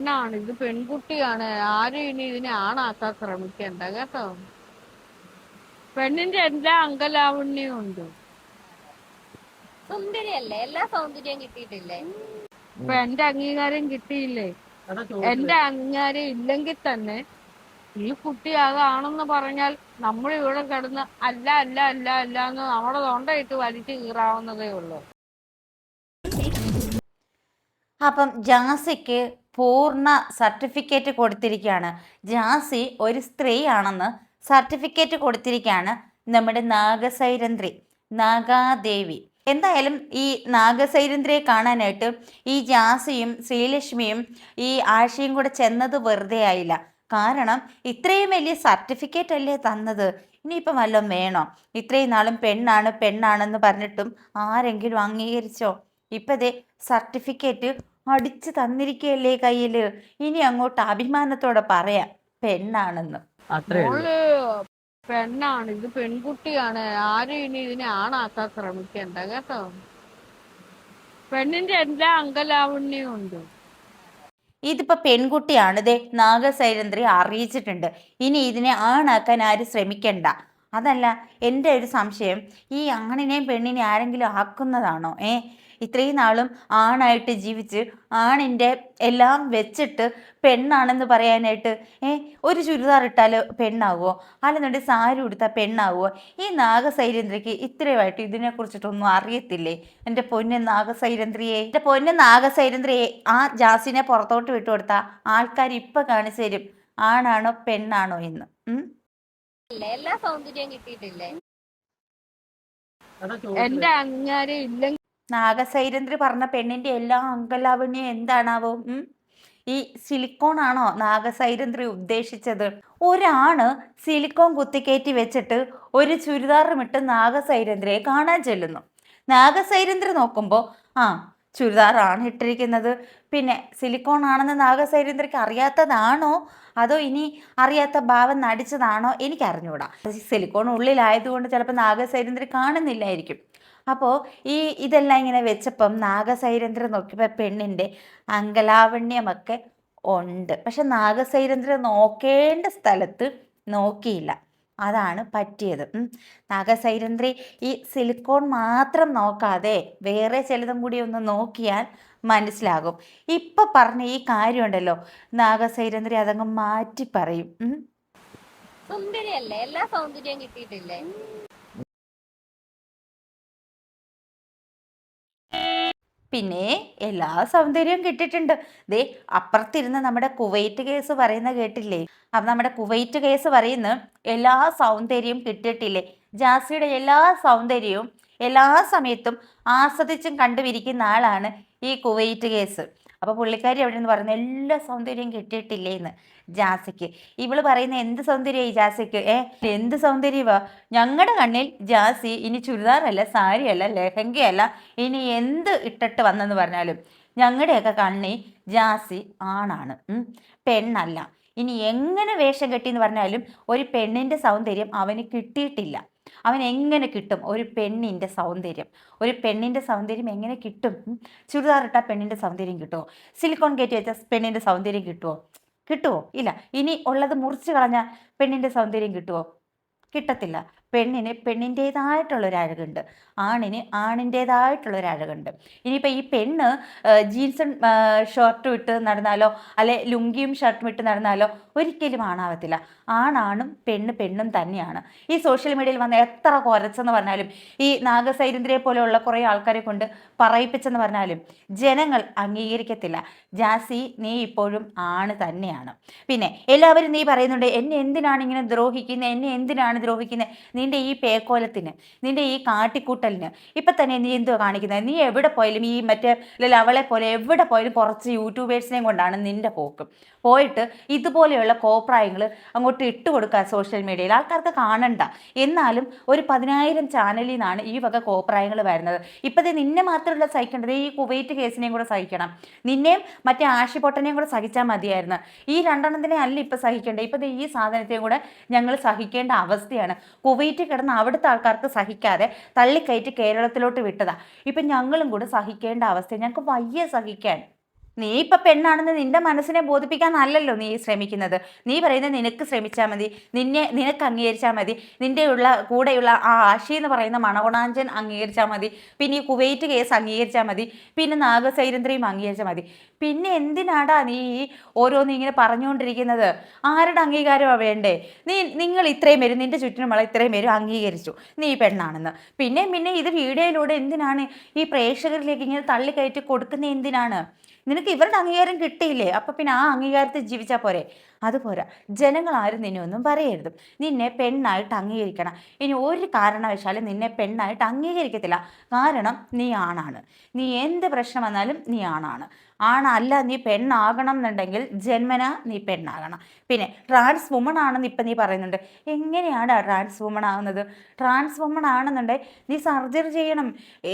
പെണ്ണാണ് ഇത്, പെൺകുട്ടിയാണ്. ആരും ഇനി ഇതിനെ ആണാക്കാൻ ശ്രമിക്കണ്ട കേട്ടോ. പെണ്ണിന്റെ എല്ലാ അങ്കലാവണ്യവും ഉണ്ട്. സുന്ദരിയല്ലേ, എല്ലാ സൗന്ദര്യം കിട്ടിയിട്ടില്ലേ? ഇപ്പൊ എന്റെ അംഗീകാരം കിട്ടിയില്ലേ? എന്റെ അംഗീകാരം ഇല്ലെങ്കിൽ തന്നെ ഈ കുട്ടി അതാണെന്ന് പറഞ്ഞാൽ നമ്മൾ ഇവിടെ കിടന്ന് അല്ല അല്ല അല്ല അല്ല എന്ന് നമ്മുടെ തൊണ്ടയിട്ട് വലിച്ചു കീറാവുന്നതേ ഉള്ളൂ. അപ്പം ജാസിക്ക് പൂർണ്ണ സർട്ടിഫിക്കറ്റ് കൊടുത്തിരിക്കുകയാണ്. ജാസി ഒരു സ്ത്രീയാണെന്ന് സർട്ടിഫിക്കറ്റ് കൊടുത്തിരിക്കുകയാണ് നമ്മുടെ നാഗസൈരന്ധ്രി, നാഗാദേവി. എന്തായാലും ഈ നാഗസൈരന്ധ്രിയെ കാണാനായിട്ട് ഈ ജാസിയും ശ്രീലക്ഷ്മിയും ഈ ആശയും കൂടെ ചെന്നത് വെറുതെ ആയില്ല. കാരണം ഇത്രയും വലിയ സർട്ടിഫിക്കറ്റ് അല്ലേ തന്നത്, ഇനിയിപ്പം വല്ലതും വേണോ? ഇത്രയും നാളും പെണ്ണാണ് പെണ്ണാണെന്ന് പറഞ്ഞിട്ടും ആരെങ്കിലും അംഗീകരിച്ചോ? ഇപ്പതേ സർട്ടിഫിക്കറ്റ് അടിച്ചു തന്നിരിക്കുകയല്ലേ കയ്യില്. ഇനി അങ്ങോട്ട് അഭിമാനത്തോടെ പറയാം പെണ്ണാണെന്ന്. മോള് പെണ്ണാണ് ഇത്, പെൺകുട്ടിയാണ്. ആരും ഇനി ഇതിനെ ആണാക്കാൻ ശ്രമിക്കണ്ട കേട്ടോ. പെണ്ണിന്റെ എല്ലാ അങ്കലാവണ്യവും ഉണ്ട്. ഇതിപ്പോ പെൺകുട്ടിയാണ്, ഇതേ നാഗസൈരന്ധ്രി അറിയിച്ചിട്ടുണ്ട്. ഇനി ഇതിനെ ആണാക്കാൻ ആരും ശ്രമിക്കണ്ട. അതല്ല, എൻ്റെ ഒരു സംശയം, ഈ ആണിനെയും പെണ്ണിനെ ആരെങ്കിലും ആക്കുന്നതാണോ? ഇത്രയും നാളും ആണായിട്ട് ജീവിച്ച് ആണിൻ്റെ എല്ലാം വെച്ചിട്ട് പെണ്ണാണെന്ന് പറയാനായിട്ട് ഒരു ചുരിദാർ ഇട്ടാൽ പെണ്ണാവുമോ? അല്ലെന്നുണ്ടെങ്കിൽ സാരി ഉടുത്താൽ പെണ്ണാവുമോ? ഈ നാഗസൈരന്ധ്രിക്ക് ഇത്രയുമായിട്ട് ഇതിനെക്കുറിച്ചിട്ടൊന്നും അറിയത്തില്ലേ? എൻ്റെ പൊന്ന് നാഗസൈരന്ധ്രിയെ, എൻ്റെ പൊന്ന് നാഗസൈരന്ധ്രിയെ, ആ ജാസിനെ പുറത്തോട്ട് വിട്ടുകൊടുത്താൽ ആൾക്കാർ ഇപ്പം കാണിച്ചു തരും ആണാണോ പെണ്ണാണോ എന്ന്. എല്ലാ സൗന്ദര്യം കിട്ടിയിട്ടില്ലേ? എന്റെ അംഗീകാരം ഇല്ലെങ്കിൽ നാഗസൈരന്ധ്രി പറഞ്ഞ പെണ്ണിന്റെ എല്ലാ അങ്കലാവണ്യം എന്താണാവോ? ഈ സിലിക്കോൺ ആണോ നാഗസൈരന്ധ്രി ഉദ്ദേശിച്ചത്? ഒരാണ് സിലിക്കോൺ കുത്തിക്കയറ്റി വെച്ചിട്ട് ഒരു ചുരിദാറുമിട്ട് നാഗസൈരന്ധ്രിയെ കാണാൻ ചെല്ലുന്നു. നാഗസൈരന്ധ്രി നോക്കുമ്പോൾ ചുരിദാറാണ് ഇട്ടിരിക്കുന്നത്. പിന്നെ സിലിക്കോൺ ആണെന്ന് നാഗസൈരന്ധ്രിക്ക് അറിയാത്തതാണോ അതോ ഇനി അറിയാത്ത ഭാവം നടിച്ചതാണോ എനിക്കറിഞ്ഞൂടാ. സിലിക്കോൺ ഉള്ളിലായതുകൊണ്ട് ചിലപ്പോൾ നാഗസൈരന്ധ്രി കാണുന്നില്ലായിരിക്കും. അപ്പോൾ ഇതെല്ലാം ഇങ്ങനെ വെച്ചപ്പം നാഗസൈരന്ധ്രി നോക്കിയപ്പോൾ പെണ്ണിൻ്റെ അങ്കലാവണ്യമൊക്കെ ഉണ്ട്. പക്ഷെ നാഗസൈരന്ധ്രി നോക്കേണ്ട സ്ഥലത്ത് നോക്കിയില്ല, അതാണ് പറ്റിയത്. നാഗസൈരന്ധ്രി ഈ സിലിക്കോൺ മാത്രം നോക്കാതെ വേറെ ചിലതും കൂടി ഒന്ന് നോക്കിയാൽ മനസ്സിലാകും. ഇപ്പൊ പറഞ്ഞ ഈ കാര്യമുണ്ടല്ലോ, നാഗസൈരന്ധ്രി അതങ്ങ് മാറ്റി പറയും. സുന്ദരിയല്ലേ, എല്ലാ സൗന്ദര്യം കിട്ടിയിട്ടില്ലേ? പിന്നെ എല്ലാ സൗന്ദര്യവും കിട്ടിയിട്ടുണ്ട്. ദേ അപ്പുറത്തിരുന്ന് നമ്മുടെ കുവൈറ്റ് കേസ് പറയുന്ന കേട്ടില്ലേ? അപ്പം നമ്മുടെ കുവൈറ്റ് കേസ് പറയുന്ന എല്ലാ സൗന്ദര്യവും കിട്ടിയിട്ടില്ലേ? ജാസിയുടെ എല്ലാ സൗന്ദര്യവും എല്ലാ സമയത്തും ആസ്വദിച്ചും കണ്ടുപിരിക്കുന്ന ആളാണ് ഈ കുവൈറ്റ് കേസ്. അപ്പോൾ പുള്ളിക്കാരി അവിടെ നിന്ന് പറയുന്നത് എല്ലാ സൗന്ദര്യവും കിട്ടിയിട്ടില്ലേന്ന് ജാസിക്ക്. ഇവള് പറയുന്ന എന്ത് സൗന്ദര്യമായി ജാസിക്ക്? എന്ത് സൗന്ദര്യവാ? ഞങ്ങളുടെ കണ്ണിൽ ജാസി ഇനി ചുരിദാറല്ല, സാരിയല്ല, ലെഹങ്കയല്ല, ഇനി എന്ത് ഇട്ടിട്ട് വന്നെന്ന് പറഞ്ഞാലും ഞങ്ങളുടെയൊക്കെ കണ്ണിൽ ജാസി ആണാണ്, പെണ്ണല്ല. ഇനി എങ്ങനെ വേഷം കെട്ടിയെന്ന് പറഞ്ഞാലും ഒരു പെണ്ണിൻ്റെ സൗന്ദര്യം അവന് കിട്ടിയിട്ടില്ല. അവൻ എങ്ങനെ കിട്ടും ഒരു പെണ്ണിൻ്റെ സൗന്ദര്യം? ഒരു പെണ്ണിൻ്റെ സൗന്ദര്യം എങ്ങനെ കിട്ടും? ചുരിദാർ ഇട്ടാൽ പെണ്ണിൻ്റെ സൗന്ദര്യം കിട്ടുമോ? സിലിക്കോൺ കയറ്റി വെച്ചാൽ പെണ്ണിൻ്റെ സൗന്ദര്യം കിട്ടുമോ? ഇല്ല. ഇനി ഉള്ളത് മുറിച്ച് കളഞ്ഞാൽ പെണ്ണിൻ്റെ സൗന്ദര്യം കിട്ടുമോ? കിട്ടത്തില്ല. പെണ്ണിന് പെണ്ണിൻ്റേതായിട്ടുള്ളൊരഴകുണ്ട്, ആണിന് ആണിൻ്റേതായിട്ടുള്ളൊരഴകുണ്ട്. ഇനിയിപ്പോൾ ഈ പെണ്ണ് ജീൻസും ഷർട്ടും ഇട്ട് നടന്നാലോ അല്ലെ ലുങ്കിയും ഷർട്ടും ഇട്ട് നടന്നാലോ ഒരിക്കലും ആണാവത്തില്ല. ആണാണും പെണ്ണും തന്നെയാണ്. ഈ സോഷ്യൽ മീഡിയയിൽ വന്ന് എത്ര കുറച്ചെന്ന് പറഞ്ഞാലും, ഈ നാഗസൈരന്ധ്രിയെ പോലെയുള്ള കുറേ ആൾക്കാരെ കൊണ്ട് പറയിപ്പിച്ചെന്ന് പറഞ്ഞാലും ജനങ്ങൾ അംഗീകരിക്കത്തില്ല. ജാസി, നീ ഇപ്പോഴും ആണ് തന്നെയാണ്. പിന്നെ എല്ലാവരും നീ പറയുന്നുണ്ട് എന്നെ എന്തിനാണ് ഇങ്ങനെ ദ്രോഹിക്കുന്നത്, എന്നെ എന്തിനാണ് ദ്രോഹിക്കുന്നത്? നിന്റെ ഈ പേക്കോലത്തിന്, നിന്റെ ഈ കാട്ടിക്കൂട്ടലിന് ഇപ്പം തന്നെ നീ എന്തുവാ കാണിക്കുന്നത്? നീ എവിടെ പോയാലും ഈ മറ്റേ അവളെ പോലെ എവിടെ പോയാലും കുറച്ച് യൂട്യൂബേഴ്സിനെയും കൊണ്ടാണ് നിന്റെ പോക്ക്. പോയിട്ട് ഇതുപോലെയുള്ള കോപ്രായങ്ങൾ അങ്ങോട്ട് ഇട്ട് കൊടുക്കുക സോഷ്യൽ മീഡിയയിൽ, ആൾക്കാർക്ക് കാണണ്ട. എന്നാലും ഒരു 10,000 ചാനലിൽ നിന്നാണ് ഈ വക കോപ്രായങ്ങൾ വരുന്നത്. ഇപ്പോഴത്തെ നിന്നെ മാത്രമല്ല സഹിക്കേണ്ടത്, ഈ കുവൈറ്റ് കേസിനെയും കൂടെ സഹിക്കണം. നിന്നെയും മറ്റേ ആഷിപ്പൊട്ടനെയും കൂടെ സഹിച്ചാൽ മതിയായിരുന്നു. ഈ രണ്ടെണ്ണത്തിനെ അല്ല ഇപ്പം സഹിക്കേണ്ടത്, ഇപ്പോഴത്തെ ഈ സാധനത്തെയും കൂടെ ഞങ്ങൾ സഹിക്കേണ്ട അവസ്ഥയാണ്. കുവൈറ്റ് കിടന്ന് അവിടുത്തെ ആൾക്കാർക്ക് സഹിക്കാതെ തള്ളിക്കയറ്റി കേരളത്തിലോട്ട് വിട്ടതാ. ഇപ്പം ഞങ്ങളും കൂടെ സഹിക്കേണ്ട അവസ്ഥ, ഞങ്ങൾക്ക് വയ്യ സഹിക്കാൻ. നീ ഇപ്പൊ പെണ്ണാണെന്ന് നിന്റെ മനസ്സിനെ ബോധിപ്പിക്കാനല്ലല്ലോ നീ ശ്രമിക്കുന്നത്. നീ പറയുന്നത് നിനക്ക് ശ്രമിച്ചാൽ മതി, നിനക്ക് അംഗീകരിച്ചാൽ മതി, കൂടെയുള്ള ആ ആഷി എന്ന് പറയുന്ന മണകുണാഞ്ചൻ അംഗീകരിച്ചാൽ മതി, പിന്നെ ഈ കുവൈറ്റ് കേസ് അംഗീകരിച്ചാൽ മതി, പിന്നെ നാഗസൈരന്ദ്രിയും അംഗീകരിച്ചാൽ മതി. പിന്നെ എന്തിനാടാ നീ ഈ ഓരോന്നും ഇങ്ങനെ പറഞ്ഞുകൊണ്ടിരിക്കുന്നത്? ആരുടെ അംഗീകാരമാണ് വേണ്ടേ? നിങ്ങൾ ഇത്രയും പേര്, നിന്റെ ചുറ്റിനുമുള്ള ഇത്രയും പേര് അംഗീകരിച്ചു നീ പെണ്ണാണെന്ന്. പിന്നെ ഇത് വീഡിയോയിലൂടെ എന്തിനാണ് ഈ പ്രേക്ഷകരിലേക്ക് ഇങ്ങനെ തള്ളിക്കയറ്റി കൊടുക്കുന്നത്? എന്തിനാണ്? നിനക്ക് ഇവരുടെ അംഗീകാരം കിട്ടിയില്ലേ? അപ്പം പിന്നെ ആ അംഗീകാരത്തിൽ ജീവിച്ചാൽ പോരെ? അതുപോരാ, ജനങ്ങൾ ആരും നിന്നെ ഒന്നും പറയരുത്. നിന്നെ പെണ്ണായിട്ട് അംഗീകരിക്കണം. ഇനി ഒരു കാരണവശാലും നിന്നെ പെണ്ണായിട്ട് അംഗീകരിക്കത്തില്ല. കാരണം നീ ആണാണ്. നീ എന്ത് പ്രശ്നം വന്നാലും നീ ആണാണ്. ആണല്ല, നീ പെണ്ണാകണം എന്നുണ്ടെങ്കിൽ ജന്മന നീ പെണ്ണാകണം. പിന്നെ ട്രാൻസ് വുമൺ ആണെന്ന് ഇപ്പം നീ പറയുന്നുണ്ട്. എങ്ങനെയാണ് ട്രാൻസ് വുമൺ ആകുന്നത്? ട്രാൻസ് വുമൺ ആണെന്നുണ്ടെങ്കിൽ നീ സർജറി ചെയ്യണം.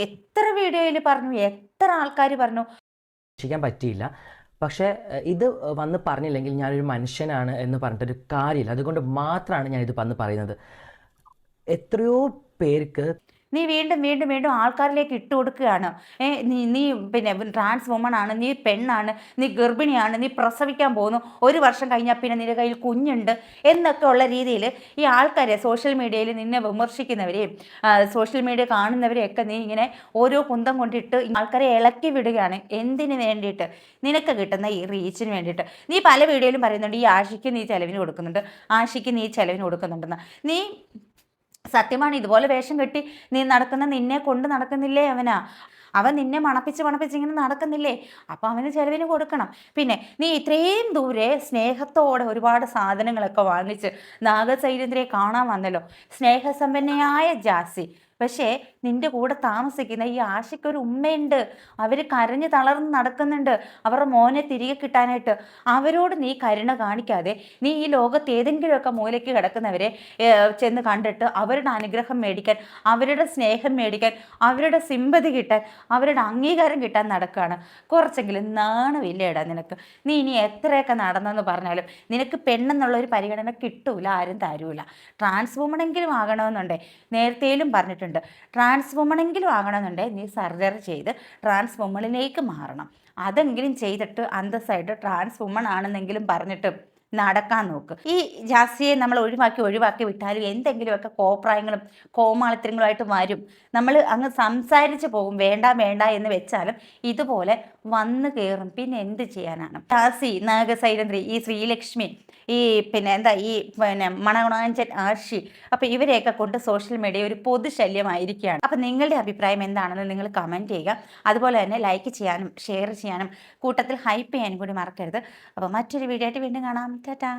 എത്ര വീഡിയോയിൽ പറഞ്ഞു, എത്ര ആൾക്കാർ പറഞ്ഞു. രക്ഷിക്കാൻ പറ്റിയില്ല. പക്ഷേ ഇത് വന്ന് പറഞ്ഞില്ലെങ്കിൽ ഞാനൊരു മനുഷ്യനാണ് എന്ന് പറഞ്ഞിട്ടൊരു കാര്യമില്ല. അതുകൊണ്ട് മാത്രമാണ് ഞാനിത് വന്ന് പറയുന്നത്. എത്രയോ പേർക്ക് നീ വീണ്ടും വീണ്ടും വീണ്ടും ആൾക്കാരിലേക്ക് ഇട്ട് കൊടുക്കുകയാണ്. നീ പിന്നെ ട്രാൻസ് വുമൺ ആണ്, നീ പെണ്ണാണ്, നീ ഗർഭിണിയാണ്, നീ പ്രസവിക്കാൻ പോകുന്നു, 1 വർഷം കഴിഞ്ഞാൽ പിന്നെ നിന്റെ കയ്യിൽ കുഞ്ഞുണ്ട് എന്നൊക്കെ ഉള്ള രീതിയിൽ ഈ ആൾക്കാരെ സോഷ്യൽ മീഡിയയിൽ നിന്നെ വിമർശിക്കുന്നവരെയും സോഷ്യൽ മീഡിയ കാണുന്നവരെയൊക്കെ നീ ഇങ്ങനെ ഓരോ കുന്തം കൊണ്ടിട്ട് ആൾക്കാരെ ഇളക്കി വിടുകയാണ്. എന്തിനു വേണ്ടിയിട്ട്? നിനക്ക് കിട്ടുന്ന ഈ റീച്ചിന് വേണ്ടിയിട്ട്. നീ പല വീഡിയോയിലും പറയുന്നുണ്ട് ഈ ആഷിക്ക് നീ ചെലവിന് കൊടുക്കുന്നുണ്ട്, ആഷിക്ക് നീ ചെലവിന് കൊടുക്കുന്നുണ്ടെന്ന്. നീ സത്യമാണ്, ഇതുപോലെ വേഷം കെട്ടി നീ നിന്നെ കൊണ്ട് നടക്കുന്നില്ലേ അവൻ നിന്നെ മണപ്പിച്ച് ഇങ്ങനെ നടക്കുന്നില്ലേ? അപ്പോൾ അവന് ചെലവിന് കൊടുക്കണം. പിന്നെ നീ ഇത്രയും ദൂരെ സ്നേഹത്തോടെ ഒരുപാട് സാധനങ്ങളൊക്കെ വാങ്ങിച്ച് നാഗസൈരന്ദ്രിയെ കാണാൻ വന്നല്ലോ, സ്നേഹസമ്പന്നയായ ജാസി. പക്ഷേ നിന്റെ കൂടെ താമസിക്കുന്ന ഈ ആഷിക്കൊരു ഉമ്മയുണ്ട്. അവർ കരഞ്ഞ് തളർന്ന് നടക്കുന്നുണ്ട് അവരുടെ മോനെ തിരികെ കിട്ടാനായിട്ട്. അവരോട് നീ കരുണ കാണിക്കാതെ നീ ഈ ലോകത്ത് ഏതെങ്കിലുമൊക്കെ മൂലയ്ക്ക് കിടക്കുന്നവരെ ചെന്ന് കണ്ടിട്ട് അവരുടെ അനുഗ്രഹം മേടിക്കാൻ, അവരുടെ സ്നേഹം മേടിക്കാൻ, അവരുടെ സിമ്പതി കിട്ടാൻ, അവരുടെ അംഗീകാരം കിട്ടാൻ നടക്കുകയാണ്. കുറച്ചെങ്കിലും നാണമില്ലേടാ നിനക്ക്? നീ ഇനി എത്രയൊക്കെ നടന്നെന്ന് പറഞ്ഞാലും നിനക്ക് പെണ്ണെന്നുള്ളൊരു പരിഗണന കിട്ടൂല, ആരും തരൂല. ട്രാൻസ് വുമണെങ്കിലും ആകണമെന്നുണ്ടേ, നേരത്തേലും പറഞ്ഞിട്ടുണ്ട്, ട്രാൻസ് വുമണെങ്കിലും ആകണമെന്നുണ്ടെങ്കിൽ നീ സർജറി ചെയ്ത് ട്രാൻസ് വുമണിലേക്ക് മാറണം. അതെങ്കിലും ചെയ്തിട്ട് അന്തസ്സായിട്ട് ട്രാൻസ് വുമൺ ആണെന്നെങ്കിലും പറഞ്ഞിട്ട് നടക്കാൻ നോക്ക്. ഈ ജാസിയെ നമ്മൾ ഒഴിവാക്കി വിട്ടാലും എന്തെങ്കിലുമൊക്കെ കോപ്രായങ്ങളും കോമാളിത്തരങ്ങളുമായിട്ട് വരും. നമ്മൾ അങ്ങ് സംസാരിച്ച് പോകും, വേണ്ട എന്ന് വെച്ചാലും ഇതുപോലെ വന്നു കയറും. പിന്നെ എന്ത് ചെയ്യാനാണ്? ജാസി, നാഗസൈരന്ദ്രി, ഈ ശ്രീലക്ഷ്മി, ഈ മണകുണാഞ്ചൻ, ആർഷി, അപ്പോൾ ഇവരെയൊക്കെ കൊണ്ട് സോഷ്യൽ മീഡിയ ഒരു പൊതുശല്യമായിരിക്കുകയാണ്. അപ്പം നിങ്ങളുടെ അഭിപ്രായം എന്താണെന്ന് നിങ്ങൾ കമൻറ്റ് ചെയ്യുക. അതുപോലെ തന്നെ ലൈക്ക് ചെയ്യാനും ഷെയർ ചെയ്യാനും കൂട്ടത്തിൽ ഹൈപ്പ് ചെയ്യാനും കൂടി മറക്കരുത്. അപ്പോൾ മറ്റൊരു വീഡിയോ ആയിട്ട് വീണ്ടും കാണാം. ടാറ്റാ.